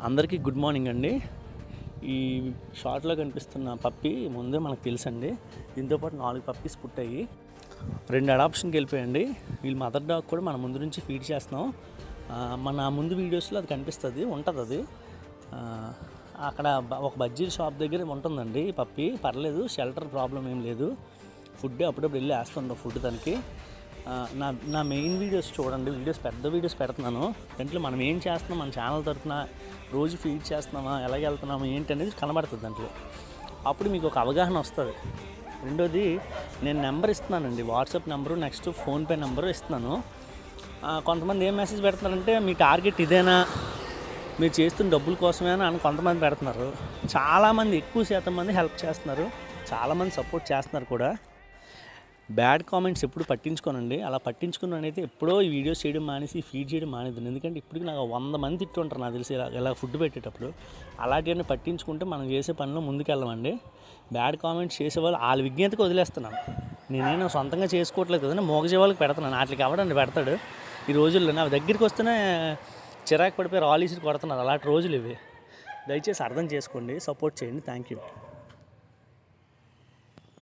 అందరికీ good morning అండి. ఈ షార్ట్లో కనిపిస్తున్న పప్పి ముందే మనకు తెలుసండి. దీంతోపాటు 4 పప్పీస్ పుట్టాయి, 2 అడాప్షన్కి వెళ్ళిపోయండి. వీళ్ళు మదర్ డాగ్ కూడా మన ముందు నుంచి ఫీడ్ చేస్తున్నాం. మన ముందు వీడియోస్లో అది కనిపిస్తుంది, ఉంటుంది అది అక్కడ ఒక బజ్జీల షాప్ దగ్గర ఉంటుందండి. పప్పి పర్లేదు, షెల్టర్ ప్రాబ్లం ఏం లేదు. ఫుడ్ అప్పుడప్పుడు వెళ్ళి వేస్తుంటాం ఫుడ్ దానికి. నా మెయిన్ వీడియోస్ చూడండి, పెద్ద వీడియోస్ పెడుతున్నాను. దాంట్లో మనం ఏం చేస్తున్నాం, మన ఛానల్ తరఫున రోజు ఫీడ్ చేస్తున్నామా, ఎలాగ వెళ్తున్నామా ఏంటి అనేది కనబడుతుంది దాంట్లో. అప్పుడు మీకు ఒక అవగాహన వస్తుంది. రెండోది, నేను నెంబర్ ఇస్తున్నానండి, WhatsApp number, next PhonePe number ఇస్తున్నాను. కొంతమంది ఏం మెసేజ్ పెడుతున్నారంటే, మీ టార్గెట్ ఇదేనా, మీరు చేస్తున్న డబ్బుల కోసమేనా అని కొంతమంది పెడుతున్నారు. చాలామంది, ఎక్కువ శాతం మంది హెల్ప్ చేస్తున్నారు, చాలామంది సపోర్ట్ చేస్తున్నారు కూడా. బ్యాడ్ కామెంట్స్ ఎప్పుడు పట్టించుకోనండి. అలా పట్టించుకున్నైతే ఎప్పుడో ఈ వీడియోస్ చేయడం మానేసి ఫీడ్ చేయడం మానేద్దాను. ఎందుకంటే ఇప్పటికి నాకు 100 మంది తిట్టుంటారు నాకు తెలిసి ఇలా ఫుడ్ పెట్టేటప్పుడు. అలాంటివన్నీ పట్టించుకుంటే మనం చేసే పనిలో ముందుకెళ్ళమండి. బ్యాడ్ కామెంట్స్ చేసేవాళ్ళు వాళ్ళ విజ్ఞతకు వదిలేస్తున్నాను. నేనేనా సొంతంగా చేసుకోవట్లేదు కదండి, మోగజే వాళ్ళకి పెడుతున్నాను. వాటికి ఎవడండి పెడతాడు ఈ రోజుల్లో? నా దగ్గరికి వస్తేనే చిరాకు పడిపోయి రాలీసి కొడుతున్నారు. అలాంటి రోజులు ఇవి. దయచేసి అర్థం చేసుకోండి, సపోర్ట్ చేయండి. Thank you.